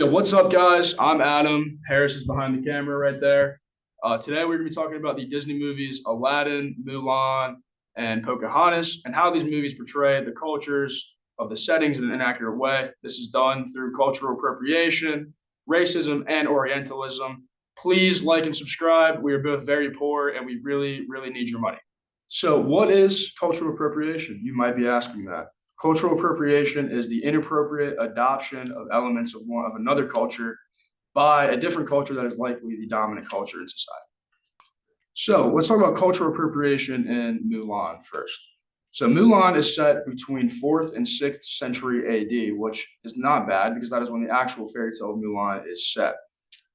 Yo, what's up, guys? I'm Adam. Harris is behind the camera right there. Today, we're going to be talking about the Disney movies Aladdin, Mulan, and Pocahontas, and how these movies portray the cultures of the settings in an inaccurate way. This is done through cultural appropriation, racism, and Orientalism. Please like and subscribe. We are both very poor, and we really, really need your money. So, what is cultural appropriation? You might be asking that. Cultural appropriation is the inappropriate adoption of elements of another culture by a different culture that is likely the dominant culture in society. So let's talk about cultural appropriation in Mulan first. So Mulan is set between 4th and 6th century AD, which is not bad because that is when the actual fairy tale of Mulan is set.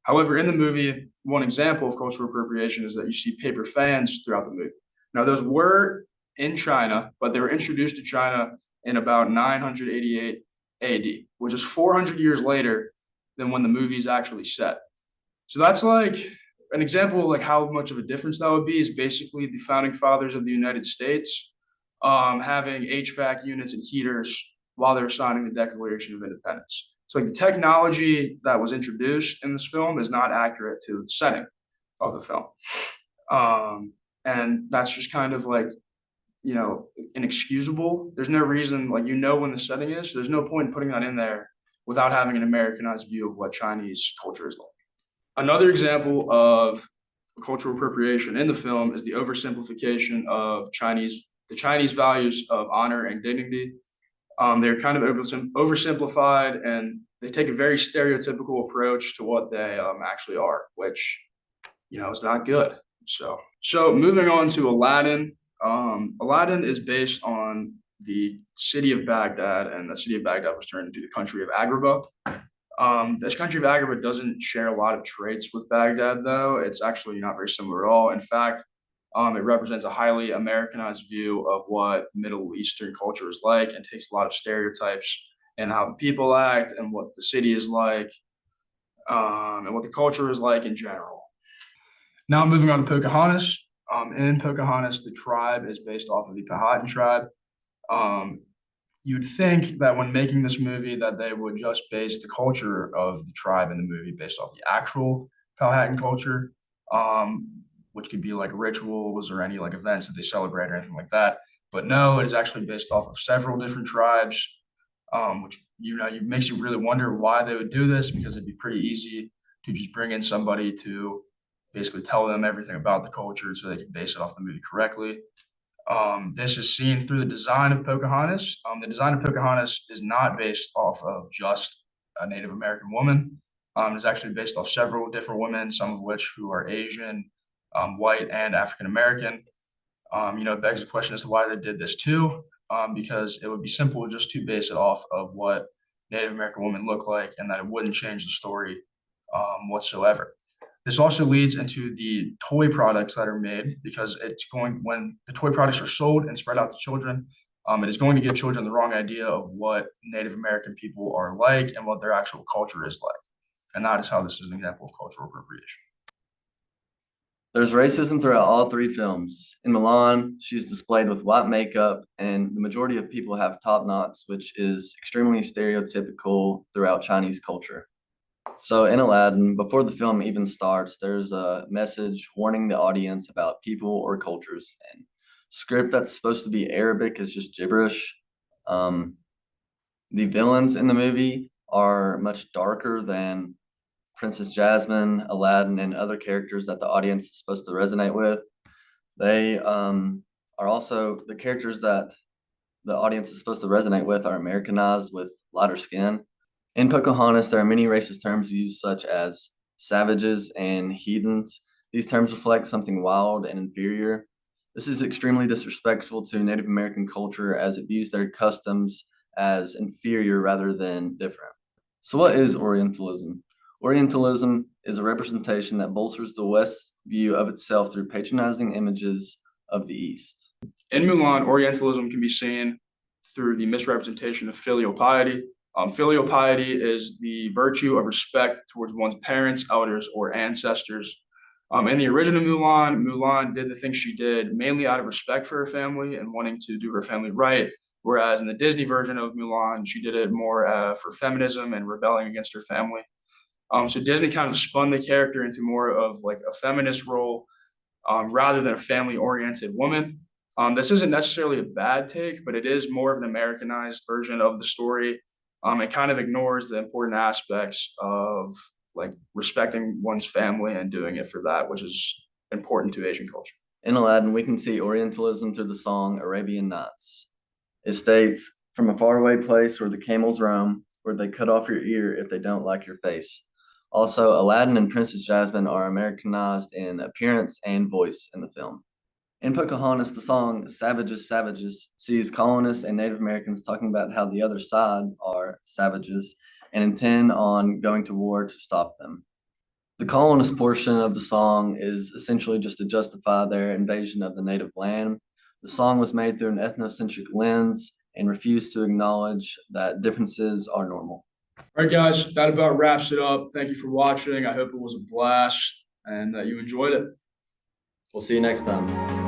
However, in the movie, one example of cultural appropriation is that you see paper fans throughout the movie. Now, those were in China, but they were introduced to China in about 988 AD, which is 400 years later than when the movie is actually set. So that's like an example of like how much of a difference that would be is basically the founding fathers of the United States having HVAC units and heaters while they're signing the Declaration of Independence. So like the technology that was introduced in this film is not accurate to the setting of the film. And that's just kind of like inexcusable. There's no reason, like, when the setting is, so there's no point in putting that in there without having an Americanized view of what Chinese culture is like. Another example of cultural appropriation in the film is the oversimplification of the Chinese values of honor and dignity. They're kind of oversimplified, and they take a very stereotypical approach to what they actually are, which is not good. So moving on to Aladdin. Aladdin is based on the city of Baghdad, and the city of Baghdad was turned into the country of Agrabah. This country of Agrabah doesn't share a lot of traits with Baghdad, though. It's actually not very similar at all. In fact, it represents a highly Americanized view of what Middle Eastern culture is like and takes a lot of stereotypes and how the people act and what the city is like and what the culture is like in general. Now moving on to Pocahontas. In Pocahontas, the tribe is based off of the Powhatan tribe. You'd think that when making this movie that they would just base the culture of the tribe in the movie based off the actual Powhatan culture, which could be like rituals or any like events that they celebrate or anything like that. But no, it is actually based off of several different tribes, which makes you really wonder why they would do this, because it'd be pretty easy to just bring in somebody to basically tell them everything about the culture so they can base it off the movie correctly. This is seen through the design of Pocahontas. The design of Pocahontas is not based off of just a Native American woman. It's actually based off several different women, some of which who are Asian, white, and African American. It begs the question as to why they did this too, because it would be simple just to base it off of what Native American women look like, and that it wouldn't change the story whatsoever. This also leads into the toy products that are made, because when the toy products are sold and spread out to children, it is going to give children the wrong idea of what Native American people are like and what their actual culture is like. And that is how this is an example of cultural appropriation. There's racism throughout all three films. In Mulan, she's displayed with white makeup, and the majority of people have top knots, which is extremely stereotypical throughout Chinese culture. So in Aladdin, before the film even starts, there's a message warning the audience about people or cultures, and script that's supposed to be Arabic is just gibberish. The villains in the movie are much darker than Princess Jasmine, Aladdin, and other characters that the audience is supposed to resonate with. They are also the characters that the audience is supposed to resonate with are Americanized with lighter skin. In Pocahontas, there are many racist terms used, such as savages and heathens. These terms reflect something wild and inferior. This is extremely disrespectful to Native American culture, as it views their customs as inferior rather than different. So what is Orientalism? Orientalism is a representation that bolsters the West's view of itself through patronizing images of the East. In Mulan, Orientalism can be seen through the misrepresentation of filial piety. Filial piety is the virtue of respect towards one's parents, elders, or ancestors. In the original Mulan, Mulan did the things she did mainly out of respect for her family and wanting to do her family right. Whereas in the Disney version of Mulan, she did it more for feminism and rebelling against her family. So Disney kind of spun the character into more of like a feminist role, rather than a family-oriented woman. This isn't necessarily a bad take, but it is more of an Americanized version of the story. It kind of ignores the important aspects of like respecting one's family and doing it for that, which is important to Asian culture. In Aladdin, we can see Orientalism through the song Arabian Nights. It states, "From a faraway place where the camels roam, where they cut off your ear if they don't like your face." Also, Aladdin and Princess Jasmine are Americanized in appearance and voice in the film. In Pocahontas, the song Savages, Savages sees colonists and Native Americans talking about how the other side are savages and intend on going to war to stop them. The colonist portion of the song is essentially just to justify their invasion of the native land. The song was made through an ethnocentric lens and refused to acknowledge that differences are normal. All right, guys, that about wraps it up. Thank you for watching. I hope it was a blast and that you enjoyed it. We'll see you next time.